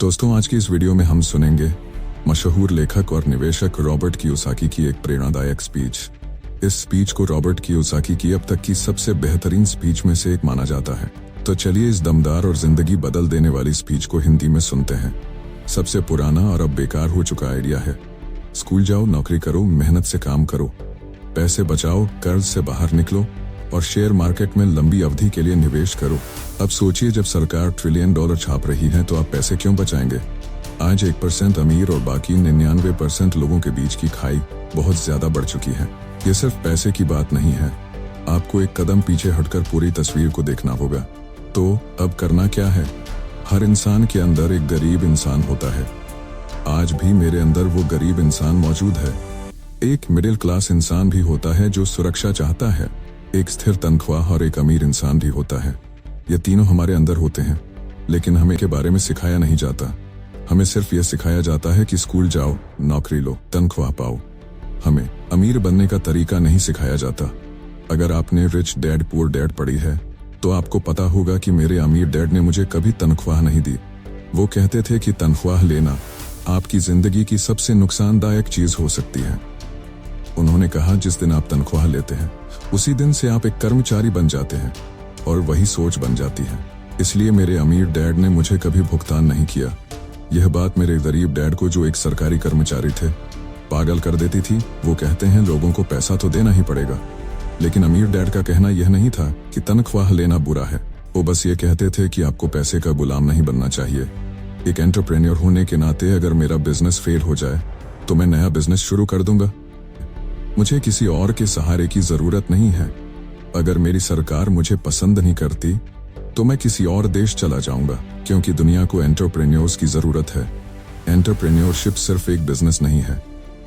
दोस्तों, आज की इस वीडियो में हम सुनेंगे मशहूर लेखक और निवेशक रॉबर्ट कियोसाकी की एक प्रेरणादायक स्पीच। इस स्पीच को रॉबर्ट कियोसाकी की अब तक की सबसे बेहतरीन स्पीच में से एक माना जाता है। तो चलिए इस दमदार और जिंदगी बदल देने वाली स्पीच को हिंदी में सुनते हैं। सबसे पुराना और अब बेकार हो चुका आइडिया है। स्कूल जाओ, नौकरी करो, मेहनत से काम करो, पैसे बचाओ, कर्ज से बाहर निकलो और शेयर मार्केट में लंबी अवधि के लिए निवेश करो। अब सोचिए, जब सरकार $1 ट्रिलियन छाप रही है तो आप पैसे क्यों बचाएंगे? आज 1% अमीर और बाकी 99% लोगों के बीच की खाई बहुत ज्यादा बढ़ चुकी है। ये सिर्फ पैसे की बात नहीं है, आपको एक कदम पीछे हटकर पूरी तस्वीर को देखना होगा। तो अब करना क्या है? हर इंसान के अंदर एक गरीब इंसान होता है। आज भी मेरे अंदर वो गरीब इंसान मौजूद है। एक मिडिल क्लास इंसान भी होता है जो सुरक्षा चाहता है, एक स्थिर तनख्वाह और एक अमीर इंसान भी होता है। ये तीनों हमारे अंदर होते हैं, लेकिन हमें के बारे में सिखाया नहीं जाता। हमें सिर्फ ये सिखाया जाता है कि स्कूल जाओ, नौकरी लो, तनख्वाह पाओ। हमें अमीर बनने का तरीका नहीं सिखाया जाता। अगर आपने रिच डैड पुअर डैड पढ़ी है तो आपको पता होगा कि मेरे अमीर डैड ने मुझे कभी तनख्वाह नहीं दी। वो कहते थे कि तनख्वाह लेना आपकी जिंदगी की सबसे नुकसानदायक चीज हो सकती है। उन्होंने कहा, जिस दिन आप तनख्वाह लेते हैं उसी दिन से आप एक कर्मचारी बन जाते हैं और वही सोच बन जाती है। इसलिए मेरे अमीर डैड ने मुझे कभी भुगतान नहीं किया। यह बात मेरे गरीब डैड को, जो एक सरकारी कर्मचारी थे, पागल कर देती थी। वो कहते हैं लोगों को पैसा तो देना ही पड़ेगा, लेकिन अमीर डैड का कहना यह नहीं था कि तनख्वाह लेना बुरा है। वो बस ये कहते थे कि आपको पैसे का गुलाम नहीं बनना चाहिए। एक एंटरप्रेन्योर होने के नाते अगर मेरा बिजनेस फेल हो जाए तो मैं नया बिजनेस शुरू कर दूंगा। मुझे किसी और के सहारे की जरूरत नहीं है। अगर मेरी सरकार मुझे पसंद नहीं करती तो मैं किसी और देश चला जाऊंगा, क्योंकि दुनिया को एंटरप्रेन्योर्स की जरूरत है। एंटरप्रेन्योरशिप सिर्फ एक बिजनेस नहीं है,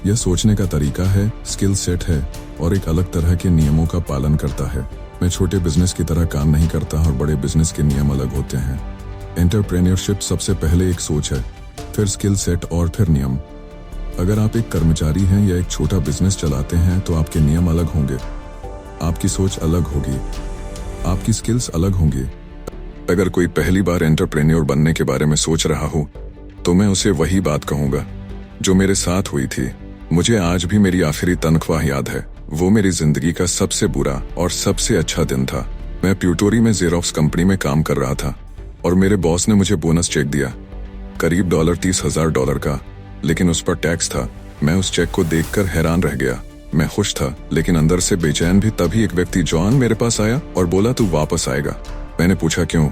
यह सोचने का तरीका है, स्किल सेट है और एक अलग तरह के नियमों का पालन करता है। मैं छोटे बिजनेस की तरह काम नहीं करता और बड़े बिजनेस के नियम अलग होते हैं। एंटरप्रेन्योरशिप सबसे पहले एक सोच है, फिर स्किल सेट और फिर नियम। अगर आप एक कर्मचारी हैं या एक छोटा बिजनेस चलाते हैं तो आपके नियम अलग होंगे, आपकी सोच अलग होगी, आपकी स्किल्स अलग होंगी। अगर कोई पहली बार एंटरप्रेन्योर बनने के बारे में सोच रहा हो तो मैं उसे वही बात कहूंगा जो मेरे साथ हुई थी। मुझे आज भी मेरी आखिरी तनख्वाह याद है। वो मेरी जिंदगी का सबसे बुरा और सबसे अच्छा दिन था। मैं प्यूटोरी में जेरोक्स कंपनी में काम कर रहा था और मेरे बॉस ने मुझे बोनस चेक दिया, करीब $30,000 का, लेकिन उस पर टैक्स था। मैं उस चेक को देखकर हैरान रह गया। मैं खुश था, लेकिन अंदर से बेचैन भी। तभी एक व्यक्ति जॉन मेरे पास आया और बोला, तू वापस आएगा। मैंने पूछा क्यों?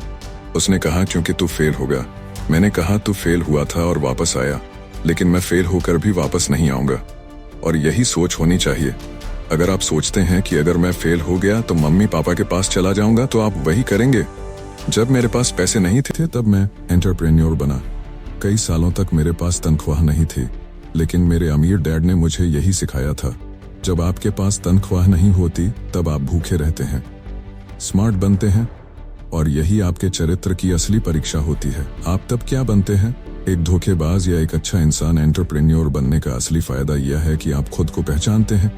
उसने कहा, क्योंकि तू फेल होगा। मैंने कहा, तू फेल हुआ था और वापस आया, लेकिन मैं फेल होकर भी वापस नहीं आऊंगा। और यही सोच होनी चाहिए। अगर आप सोचते हैं कि अगर मैं फेल हो गया तो मम्मी पापा के पास चला जाऊंगा, तो आप वही करेंगे। जब मेरे पास पैसे नहीं थे तब मैं एंटरप्रेन्योर बना। कई सालों तक मेरे पास तनख्वाह नहीं थी, लेकिन मेरे अमीर डैड ने मुझे यही सिखाया था, जब आपके पास तनख्वाह नहीं होती तब आप भूखे रहते हैं, स्मार्ट बनते हैं, और यही आपके चरित्र की असली परीक्षा होती है। आप तब क्या बनते हैं, एक धोखेबाज या एक अच्छा इंसान? एंटरप्रेन्योर बनने का असली फायदा यह है कि आप खुद को पहचानते हैं।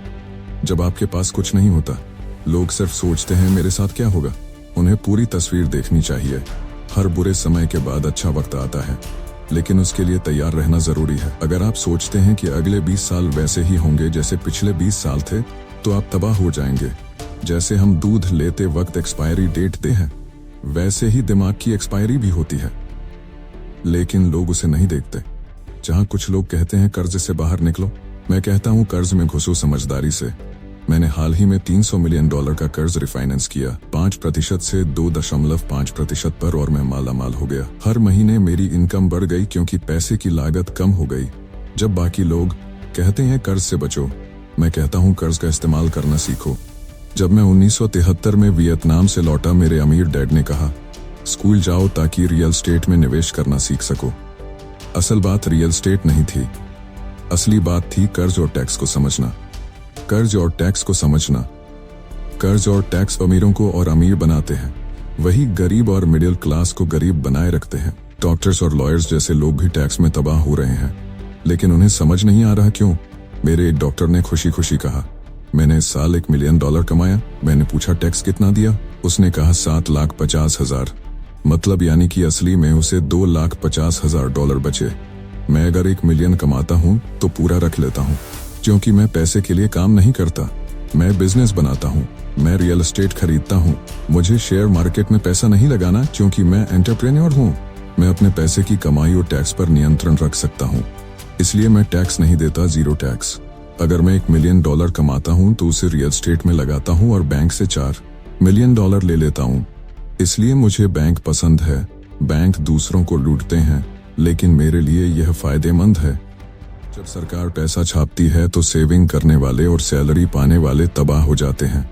जब आपके पास कुछ नहीं होता, लोग सिर्फ सोचते हैं मेरे साथ क्या होगा। उन्हें पूरी तस्वीर देखनी चाहिए। हर बुरे समय के बाद अच्छा वक्त आता है, लेकिन उसके लिए तैयार रहना जरूरी है। अगर आप सोचते हैं कि अगले 20 साल वैसे ही होंगे जैसे पिछले 20 साल थे, तो आप तबाह हो जाएंगे। जैसे हम दूध लेते वक्त एक्सपायरी डेट दे हैं, वैसे ही दिमाग की एक्सपायरी भी होती है, लेकिन लोग उसे नहीं देखते। जहां कुछ लोग कहते हैं कर्ज से बाहर निकलो, मैं कहता हूं कर्ज में घुसो समझदारी से। मैंने हाल ही में $300 मिलियन का कर्ज रिफाइनेंस किया, 5% से 2.5% पर, और मैं माला माल हो गया। हर महीने मेरी इनकम बढ़ गई क्योंकि पैसे की लागत कम हो गई। जब बाकी लोग कहते हैं कर्ज से बचो, मैं कहता हूं कर्ज का इस्तेमाल करना सीखो। जब मैं 1973 में वियतनाम से लौटा, मेरे अमीर डैड ने कहा, स्कूल जाओ ताकि रियल स्टेट में निवेश करना सीख सको। असल बात रियल स्टेट नहीं थी, असली बात थी कर्ज और टैक्स को समझना। कर्ज और टैक्स को समझना। कर्ज और टैक्स अमीरों को और अमीर बनाते हैं, वही गरीब और मिडिल क्लास को गरीब बनाए रखते हैं। डॉक्टर्स और लॉयर्स जैसे लोग भी टैक्स में तबाह हो रहे हैं, लेकिन उन्हें समझ नहीं आ रहा क्यों। मेरे एक डॉक्टर ने खुशी खुशी कहा, मैंने इस साल $1 मिलियन कमाया। मैंने पूछा टैक्स कितना दिया? उसने कहा 7,50,000। मतलब यानी कि असली में उसे $2,50,000 बचे। मैं अगर 1 मिलियन कमाता हूँ तो पूरा रख लेता हूँ, क्योंकि मैं पैसे के लिए काम नहीं करता। मैं बिजनेस बनाता हूँ, मैं रियल एस्टेट खरीदता हूँ। मुझे शेयर मार्केट में पैसा नहीं लगाना, क्योंकि मैं एंटरप्रेन्योर हूँ। मैं अपने पैसे की कमाई और टैक्स पर नियंत्रण रख सकता हूँ, इसलिए मैं टैक्स नहीं देता, जीरो टैक्स। अगर मैं $1 मिलियन कमाता हूँ तो उसे रियल एस्टेट में लगाता हूँ और बैंक से $4 मिलियन ले लेता हूँ। इसलिए मुझे बैंक पसंद है। बैंक दूसरों को लूटते हैं, लेकिन मेरे लिए यह फायदेमंद है। जब सरकार पैसा छापती है तो सेविंग करने वाले और सैलरी पाने वाले तबाह हो जाते हैं,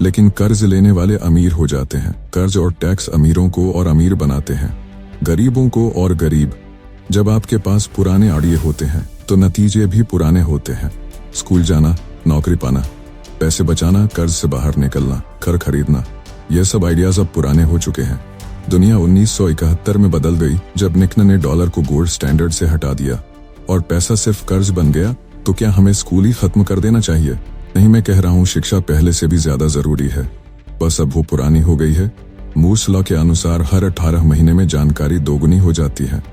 लेकिन कर्ज लेने वाले अमीर हो जाते हैं। कर्ज और टैक्स अमीरों को और अमीर बनाते हैं, गरीबों को और गरीब। जब आपके पास पुराने आइडिया होते हैं तो नतीजे भी पुराने होते हैं। स्कूल जाना, नौकरी पाना, पैसे बचाना, कर्ज से बाहर निकलना, घर खरीदना, यह सब आइडियाज अब पुराने हो चुके हैं। दुनिया 1971 में बदल गई जब निक्सन ने डॉलर को गोल्ड स्टैंडर्ड से हटा दिया और पैसा सिर्फ कर्ज बन गया। तो क्या हमें स्कूल ही खत्म कर देना चाहिए? नहीं, मैं कह रहा हूँ शिक्षा पहले से भी ज्यादा जरूरी है, बस अब वो पुरानी हो गई है। मूर्स लॉ के अनुसार हर 18 महीने में जानकारी दोगुनी हो जाती है।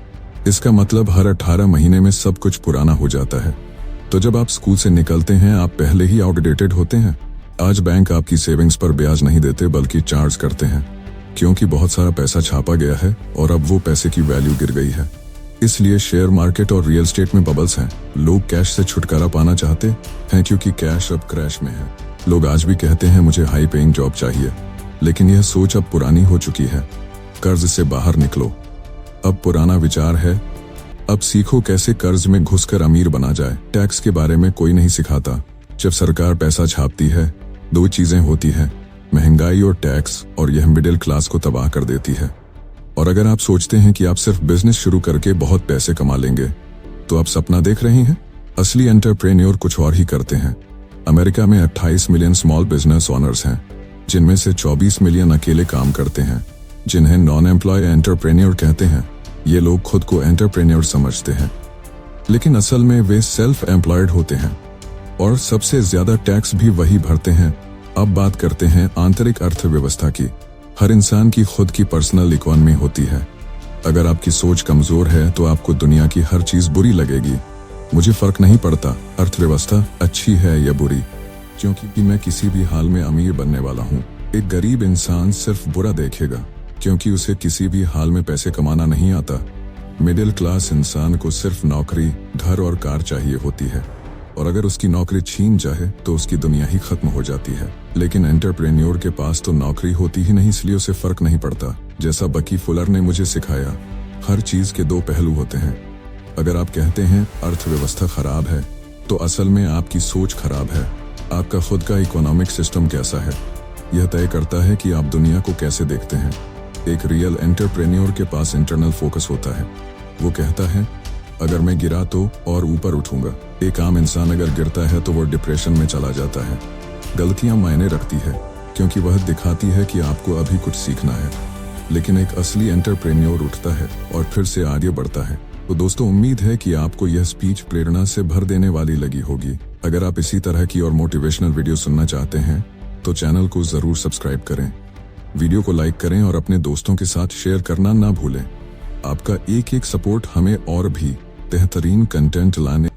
इसका मतलब हर 18 महीने में सब कुछ पुराना हो जाता है। तो जब आप स्कूल से निकलते हैं आप पहले ही आउटडेटेड होते हैं। आज बैंक आपकी सेविंग्स पर ब्याज नहीं देते बल्कि चार्ज करते हैं, क्योंकि बहुत सारा पैसा छापा गया है और अब वो पैसे की वैल्यू गिर गई है। इसलिए शेयर मार्केट और रियल एस्टेट में बबल्स हैं। लोग कैश से छुटकारा पाना चाहते हैं, क्योंकि कैश अब क्रैश में है। लोग आज भी कहते हैं मुझे हाई पेइंग जॉब चाहिए, लेकिन यह सोच अब पुरानी हो चुकी है। कर्ज से बाहर निकलो, अब पुराना विचार है। अब सीखो कैसे कर्ज में घुसकर अमीर बना जाए। टैक्स के बारे में कोई नहीं सिखाता। जब सरकार पैसा छापती है, दो चीजें होती हैं, महंगाई और टैक्स, और यह मिडिल क्लास को तबाह कर देती है। और अगर आप सोचते हैं कि आप सिर्फ बिजनेस शुरू करके बहुत पैसे कमा लेंगे, तो आप सपना देख रहे हैं। असली एंटरप्रेन्योर कुछ और ही करते हैं। अमेरिका में 28 मिलियन स्मॉल बिजनेस ओनर्स हैं, जिनमें से 24 मिलियन अकेले काम करते हैं, जिन्हें नॉन एम्प्लॉय एंटरप्रेन्योर कहते हैं। ये लोग खुद को एंटरप्रेन्योर समझते हैं, लेकिन असल में वे सेल्फ एम्प्लॉयड होते हैं और सबसे ज्यादा टैक्स भी वही भरते हैं। अब बात करते हैं आंतरिक अर्थव्यवस्था की। हर इंसान की खुद की पर्सनल इकोनॉमी होती है। अगर आपकी सोच कमजोर है तो आपको दुनिया की हर चीज बुरी लगेगी। मुझे फर्क नहीं पड़ता अर्थव्यवस्था अच्छी है या बुरी, क्योंकि मैं किसी भी हाल में अमीर बनने वाला हूँ। एक गरीब इंसान सिर्फ बुरा देखेगा, क्योंकि उसे किसी भी हाल में पैसे कमाना नहीं आता। मिडिल क्लास इंसान को सिर्फ नौकरी, घर और कार चाहिए होती है, और अगर उसकी नौकरी छीन जाए तो उसकी दुनिया ही खत्म हो जाती है। लेकिन एंटरप्रेन्योर के पास तो नौकरी होती ही नहीं, इसलिए उसे फर्क नहीं पड़ता। जैसा बकी फुलर ने मुझे सिखाया, हर चीज के दो पहलू होते हैं। अगर आप कहते हैं अर्थव्यवस्था खराब है, तो असल में आपकी सोच खराब है। आपका खुद का इकोनॉमिक सिस्टम कैसा है, यह तय करता है कि आप दुनिया को कैसे देखते हैं। एक रियल एंटरप्रेन्योर के पास इंटरनल फोकस होता है। वो कहता है अगर मैं गिरा तो और ऊपर उठूंगा। एक आम इंसान अगर गिरता है तो वो डिप्रेशन में चला जाता है। गलतियां मायने रखती है, क्योंकि वह दिखाती है कि आपको अभी कुछ सीखना है। लेकिन एक असली एंटरप्रेन्योर उठता है और फिर से आगे बढ़ता है। तो दोस्तों, उम्मीद है कि आपको यह स्पीच प्रेरणा से भर देने वाली लगी होगी। अगर आप इसी तरह की और मोटिवेशनल वीडियो सुनना चाहते हैं तो चैनल को जरूर सब्सक्राइब करें, वीडियो को लाइक करें और अपने दोस्तों के साथ शेयर करना ना भूलें। आपका एक एक सपोर्ट हमें और भी बेहतरीन कंटेंट लाने